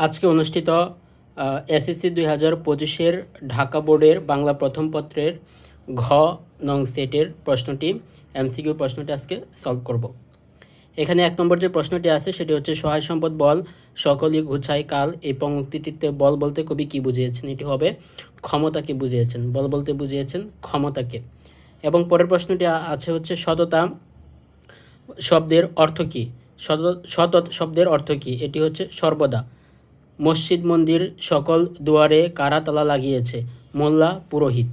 আজকে অনুষ্ঠিত এসএসসি 2025-এর ঢাকা বোর্ডের বাংলা প্রথম পত্রের ঘ নং সেটের প্রশ্নটি এমসিকিউ প্রশ্নটি আজকে সলভ করব। এখানে 1 নম্বর যে প্রশ্নটি আছে সেটি হচ্ছে সহায় সম্পদ বল সকলই ঘুচায় কাল। এই পঙ্ক্তিটিতে বল বলতে কবি কি বুঝিয়েছেন? এটি হবে ক্ষমতাকে বুঝিয়েছেন। বল বলতে বুঝিয়েছেন ক্ষমতাকে। এবং পরের প্রশ্নটি আছে হচ্ছে সততা শব্দের অর্থ কী? সতত শব্দের অর্থ কী? এটি হচ্ছে সর্বদা। মসজিদ মন্দির সকল দুয়ারে কারা তালা লাগিয়েছে? মোল্লা পুরোহিত।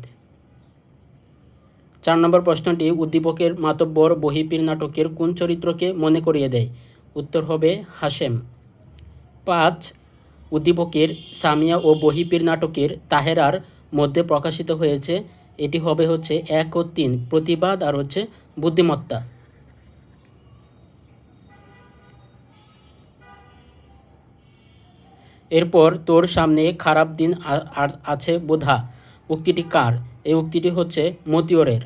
4 নম্বর প্রশ্নটি উদ্দীপকের মাতব্বর বহিপীর নাটকের কোন চরিত্রকে মনে করিয়ে দেয়? উত্তর হবে হাশেম। 5 উদ্দীপকের সামিয়া ও বহিপীর নাটকের তাহেরার মধ্যে প্রকাশিত হয়েছে। এটি হবে হচ্ছে 1 ও 3 প্রতিবাদ আর হচ্ছে বুদ্ধিমত্তা। এরপর তোর সামনে খারাপ দিন আছে বোধা উক্তিটি কার? এই উক্তিটি হচ্ছে মতিয়রের।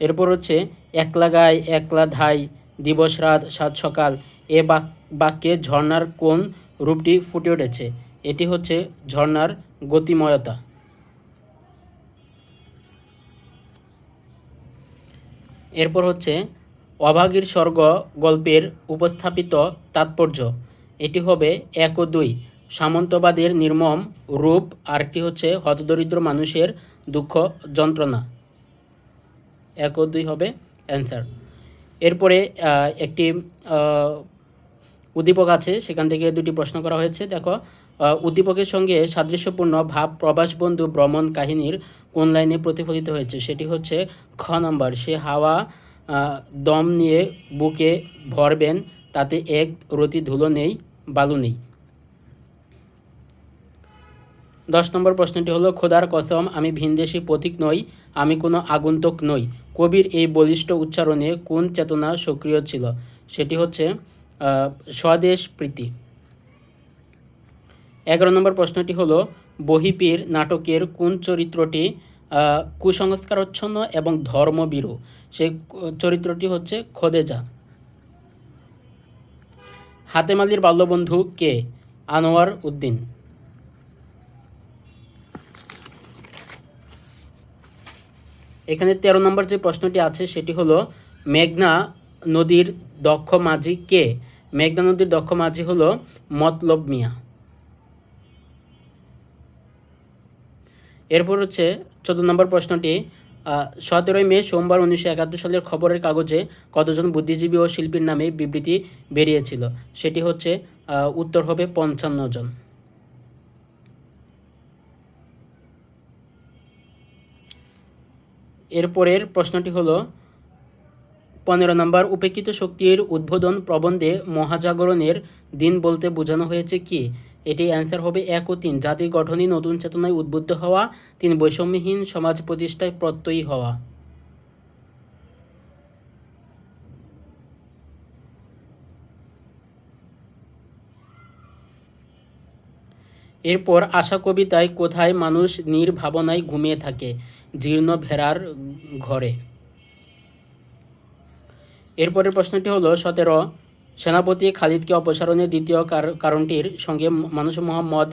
এরপর হচ্ছে একলা গায় একলা ধাই দিবস রাত সাত সকাল এ বাক্যে ঝর্ণার কোন রূপটি ফুটে উঠেছে? এটি হচ্ছে ঝর্ণার গতিময়তা। এরপর হচ্ছে অভাগীর স্বর্গ গল্পের উপস্থাপিত তাৎপর্য। এটি হবে 1 ও 2 সামন্তবাদের নির্মম রূপ। আরেকটি হচ্ছে হতদরিদ্র মানুষের দুঃখ যন্ত্রণা। 1 ও 2 হবে অ্যান্সার। এরপরে একটি উদ্দীপক আছে, সেখান থেকে 2টি প্রশ্ন করা হয়েছে। দেখো, উদ্দীপকের সঙ্গে সাদৃশ্যপূর্ণ ভাব প্রবাসবন্ধু ভ্রমণ কাহিনীর কোন লাইনে প্রতিফলিত হয়েছে? সেটি হচ্ছে খ নম্বর। সে হাওয়া দম নিয়ে বুকে ভরবেন, তাতে এক রতি ধুলো নেই বালু নেই। 10 নম্বর প্রশ্নটি হলো খোদার কসম আমি ভিনদেশি পথিক নই, আমি কোনো আগন্তুক নই। কবির এই বলিষ্ঠ উচ্চারণে কোন চেতনা সক্রিয় ছিল? সেটি হচ্ছে স্বদেশ প্রীতি। 11 নম্বর প্রশ্নটি হলো বহিপীর নাটকের কোন চরিত্রটি কুসংস্কারচ্ছন্ন এবং ধর্মভীরু? সেই চরিত্রটি হচ্ছে খোদেজা। হাতেম আলীর বাল্যবন্ধু কে? আনোয়ার উদ্দিন। এখানে 13 নম্বর যে প্রশ্নটি আছে সেটি হলো মেঘনা নদীর দক্ষ মাঝি কে? মেঘনা নদীর দক্ষ মাঝি হলো মতলব মিয়া। এরপর হচ্ছে 14 নম্বর প্রশ্নটি 17 মে সোমবার 1971 সালের খবরের কাগজে কতজন বুদ্ধিজীবী ও শিল্পীর নামে বিবৃতি বেরিয়েছিল? সেটি হচ্ছে উত্তর হবে 55 জন। এরপরের প্রশ্নটি হলো 15 নম্বর উপেক্ষিত শক্তির উদ্বোধন প্রবন্ধে মহাজাগরণের দিন বলতে বোঝানো হয়েছে কি? এটি অ্যান্সার হবে 1 ও 3 জাতি গঠনই নতুন চেতনায় উদ্বুদ্ধ হওয়া, 3 বৈষম্যহীন সমাজ প্রতিষ্ঠায় প্রত্যয়ী হওয়া। এরপর আশা কবিতায় কোথায় মানুষ নির্ভাবনায় ঘুমিয়ে থাকে? জীর্ণ ভেড়ার ঘরে। এরপরের প্রশ্নটি হলো 17 সেনাপতি খালিদকে অপসারণের দ্বিতীয় কারণটির সঙ্গে মানুষ মোহাম্মদ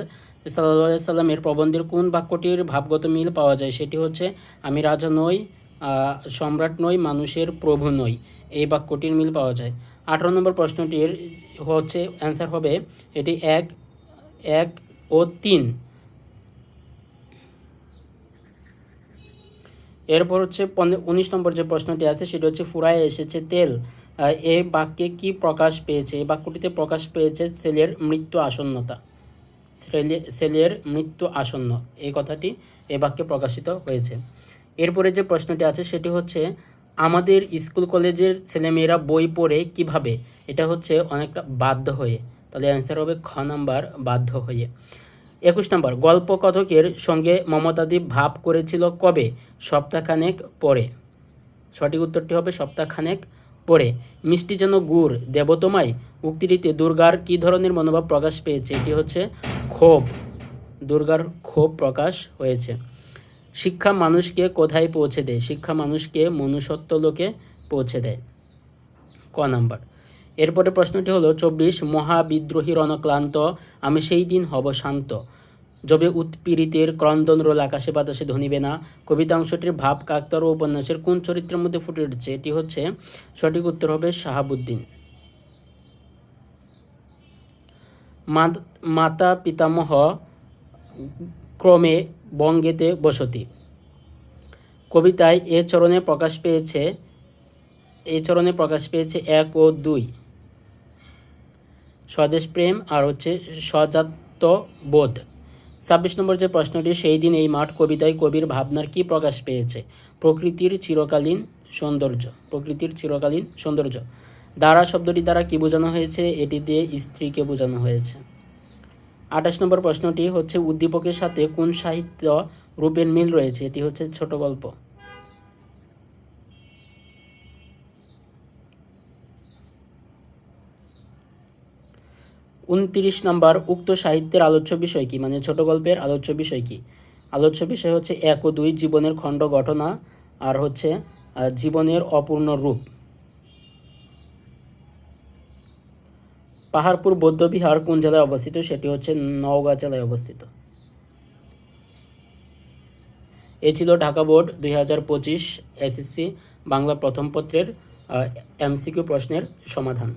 সাল্লাল্লাহু সাল্লামের প্রবন্ধের কোন বাক্যটির ভাবগত মিল পাওয়া যায়? সেটি হচ্ছে আমি রাজা নই, সম্রাট নই, মানুষের প্রভু নই। এই বাক্যটির মিল পাওয়া যায়। 18 নম্বর প্রশ্নটির হচ্ছে অ্যান্সার হবে এটি 1 ও 3। এরপর হচ্ছে 19 নম্বর যে প্রশ্নটি আছে সেটি হচ্ছে ফুরায় এসেছে তেল। এই বাক্যে কি প্রকাশ পেয়েছে? এই বাক্যটিতে প্রকাশ পেয়েছে ছেলের মৃত্যু আসন্নতা। ছেলের মৃত্যু আসন্ন এই কথাটি এই বাক্যে প্রকাশিত হয়েছে। এরপরে যে প্রশ্নটি আছে সেটি হচ্ছে আমাদের স্কুল কলেজের ছেলেমেয়েরা বই পড়ে কিভাবে? এটা হচ্ছে অনেকটা বাধ্য হয়ে। তাহলে অ্যান্সার হবে খ নাম্বার বাধ্য হয়ে। 21 নম্বর গল্পকথকের সঙ্গে মমতাদি ভাব করেছিল কবে? সপ্তাহখানেক পরে। সঠিক উত্তরটি হবে সপ্তাহখানেক পরে। মিষ্টি যেন গুড় দেব তোমায় উক্তিটিতে দুর্গার কী ধরনের মনোভাব প্রকাশ পেয়েছে? এটি হচ্ছে ক্ষোভ। দুর্গার ক্ষোভ প্রকাশ হয়েছে। শিক্ষা মানুষকে কোথায় পৌঁছে দেয়? শিক্ষা মানুষকে মনুষ্যত্ব লোকে পৌঁছে দেয়। ক নাম্বার। এরপরে প্রশ্নটি হলো 24 মহাবিদ্রোহী রণক্লান্ত আমি সেই দিন হব শান্ত যবে উৎপীড়িতের ক্রন্দন রোল আকাশে বাতাসে ধনিবে না। কবিতা অংশটির ভাব কাকতাড়ুয়া উপন্যাসের কোন চরিত্রের মধ্যে ফুটে উঠেছে? এটি হচ্ছে সঠিক উত্তর হবে শাহাবুদ্দিন। মাতা পিতামহ ক্রমে বঙ্গেতে বসতি কবিতায় এ চরণে প্রকাশ পেয়েছে 1 ও 2 স্বদেশ প্রেম আর হচ্ছে স্বজাত্য বোধ। 26 নম্বর যে প্রশ্নটি, সেই দিন এই মাঠ কবিতায় কবির ভাবনার কি প্রকাশ পেয়েছে? প্রকৃতির চিরকালীন সৌন্দর্য। দ্বারা শব্দটি দ্বারা কি বোঝানো হয়েছে? এটি দিয়ে স্ত্রীকে বোঝানো হয়েছে। 28 নম্বর প্রশ্নটি হচ্ছে উদ্দীপকের সাথে কোন সাহিত্য রূপের মিল রয়েছে? এটি হচ্ছে ছোট গল্প। 29 নম্বর উক্ত সাহিত্যের আলোচ্য বিষয় কি? মানে ছোট গল্পের আলোচ্য বিষয় কি? আলোচ্য বিষয় হচ্ছে 1 ও 2 জীবনের খণ্ড ঘটনা আর হচ্ছে জীবনের অপূর্ণ রূপ। পাহাড়পুর বৌদ্ধবিহার কোন জেলায় অবস্থিত? সেটি হচ্ছে নওগাঁ জেলায় অবস্থিত। এ ছিল ঢাকা বোর্ড 2025 এসএসসি বাংলা প্রথম পত্রের এমসিকিউ প্রশ্নের সমাধান।